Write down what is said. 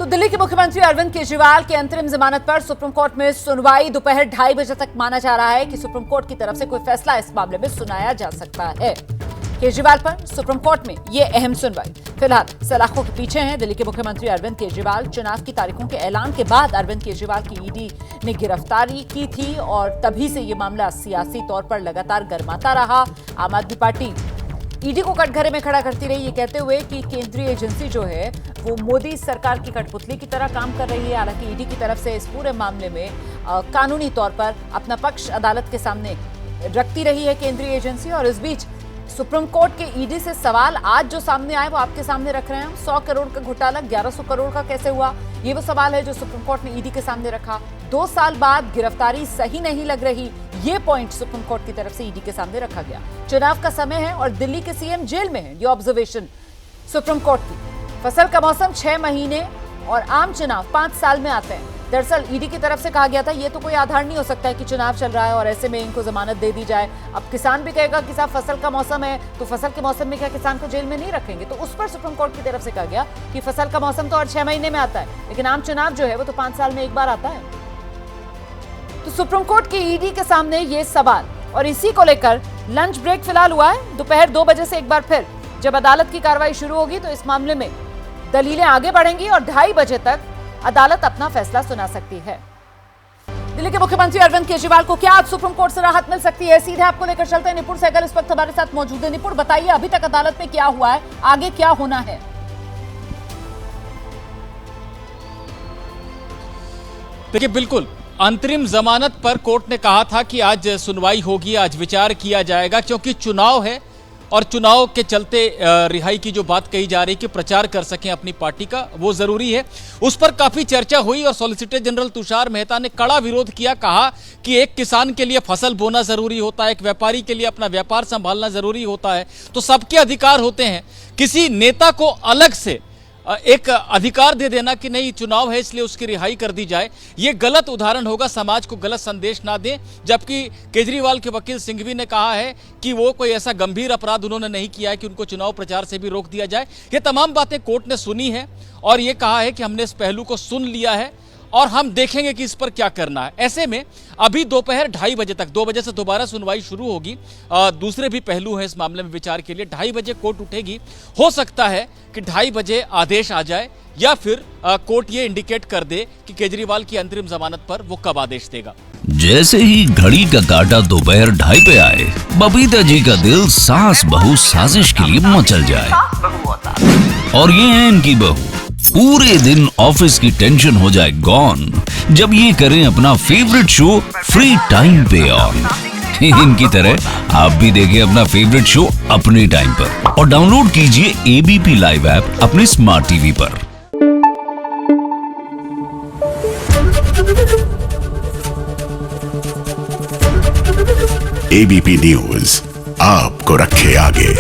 तो दिल्ली के मुख्यमंत्री अरविंद केजरीवाल की अंतरिम जमानत पर सुप्रीम कोर्ट में सुनवाई दोपहर 2:30 बजे तक माना जा रहा है कि सुप्रीम कोर्ट की तरफ से कोई फैसला इस मामले में सुनाया जा सकता है। केजरीवाल पर सुप्रीम कोर्ट में ये अहम सुनवाई। फिलहाल सलाखों के पीछे हैं दिल्ली के मुख्यमंत्री अरविंद केजरीवाल। चुनाव की तारीखों के ऐलान के बाद अरविंद केजरीवाल की ईडी ने गिरफ्तारी की थी और तभी से ये मामला सियासी तौर पर लगातार गर्माता रहा। आम आदमी पार्टी ईडी को कटघरे में खड़ा करती रही, ये कहते हुए कि केंद्रीय एजेंसी जो है वो मोदी सरकार की कठपुतली की तरह काम कर रही है। हालांकि ईडी की तरफ से इस पूरे मामले में कानूनी तौर पर अपना पक्ष अदालत के सामने रखती रही है केंद्रीय एजेंसी। और इस बीच सुप्रीम कोर्ट के ईडी से सवाल आज जो सामने आए वो आपके सामने रख रहे हैं हम। 100 करोड़ का घोटाला 1100 करोड़ का कैसे हुआ, ये वो सवाल है जो सुप्रीम कोर्ट ने ईडी के सामने रखा। 2 साल बाद गिरफ्तारी सही नहीं लग रही, ये पॉइंट सुप्रीम कोर्ट की तरफ से ईडी के सामने रखा गया। चुनाव का समय है और दिल्ली के सीएम जेल में है, ये ऑब्जर्वेशन सुप्रीम कोर्ट की। फसल का मौसम 6 महीने और आम चुनाव 5 साल में आते हैं। दरअसल ईडी की तरफ से कहा गया था ये तो कोई आधार नहीं हो सकता है कि चुनाव चल रहा है और ऐसे में इनको जमानत दे दी जाए। अब किसान भी कहेगा कि साहब फसल का मौसम है तो फसल के मौसम में क्या किसान को जेल में नहीं रखेंगे, तो उस पर सुप्रीम कोर्ट की तरफ से कहा गया कि फसल का मौसम तो और 6 महीने में आता है, लेकिन आम चुनाव जो है वो तो 5 साल में एक बार आता है। तो सुप्रीम कोर्ट की ईडी के सामने ये सवाल और इसी को लेकर लंच ब्रेक फिलहाल हुआ है। दोपहर 2 बजे से एक बार फिर जब अदालत की कार्रवाई शुरू होगी तो इस मामले में दलीलें आगे बढ़ेंगी और 2:30 बजे तक अदालत अपना फैसला सुना सकती है। दिल्ली के मुख्यमंत्री अरविंद केजरीवाल को क्या आज सुप्रीम कोर्ट से राहत मिल सकती है, सीधे आपको लेकर चलते हैं। निपुण सहगल इस वक्त हमारे साथ मौजूद है। निपुण, बताइए अभी तक अदालत में क्या हुआ है, आगे क्या होना है? देखिए, बिल्कुल अंतरिम जमानत पर कोर्ट ने कहा था कि आज सुनवाई होगी, आज विचार किया जाएगा, क्योंकि चुनाव है और चुनाव के चलते रिहाई की जो बात कही जा रही कि प्रचार कर सकें अपनी पार्टी का, वो जरूरी है। उस पर काफी चर्चा हुई और सॉलिसिटर जनरल तुषार मेहता ने कड़ा विरोध किया। कहा कि एक किसान के लिए फसल बोना जरूरी होता है, एक व्यापारी के लिए अपना व्यापार संभालना जरूरी होता है, तो सबके अधिकार होते हैं। किसी नेता को अलग से एक अधिकार दे देना कि नहीं चुनाव है इसलिए उसकी रिहाई कर दी जाए, ये गलत उदाहरण होगा, समाज को गलत संदेश ना दें। जबकि केजरीवाल के वकील सिंघवी ने कहा है कि वो कोई ऐसा गंभीर अपराध उन्होंने नहीं किया है कि उनको चुनाव प्रचार से भी रोक दिया जाए। ये तमाम बातें कोर्ट ने सुनी है और ये कहा है कि हमने इस पहलू को सुन लिया है और हम देखेंगे कि इस पर क्या करना है। ऐसे में अभी दोपहर 2:30 बजे तक, 2 बजे से दोबारा सुनवाई शुरू होगी। दूसरे भी पहलू हैं इस मामले में विचार के लिए। 2:30 बजे कोर्ट उठेगी। हो सकता है कि 2:30 बजे आदेश आ जाए या फिर कोर्ट ये इंडिकेट कर दे कि केजरीवाल की अंतरिम जमानत पर वो कब आदेश देगा। जैसे ही घड़ी का काटा दोपहर 2:30 पे आए, बबीता जी का दिल सास बहू साजिश के लिए मचल जाए। और ये है इनकी बहू, पूरे दिन ऑफिस की टेंशन हो जाए गॉन जब ये करें अपना फेवरेट शो फ्री टाइम पे ऑन। इनकी तरह आप भी देखिए अपना फेवरेट शो अपने टाइम पर और डाउनलोड कीजिए एबीपी लाइव ऐप अपने स्मार्ट टीवी पर। एबीपी न्यूज आपको रखे आगे।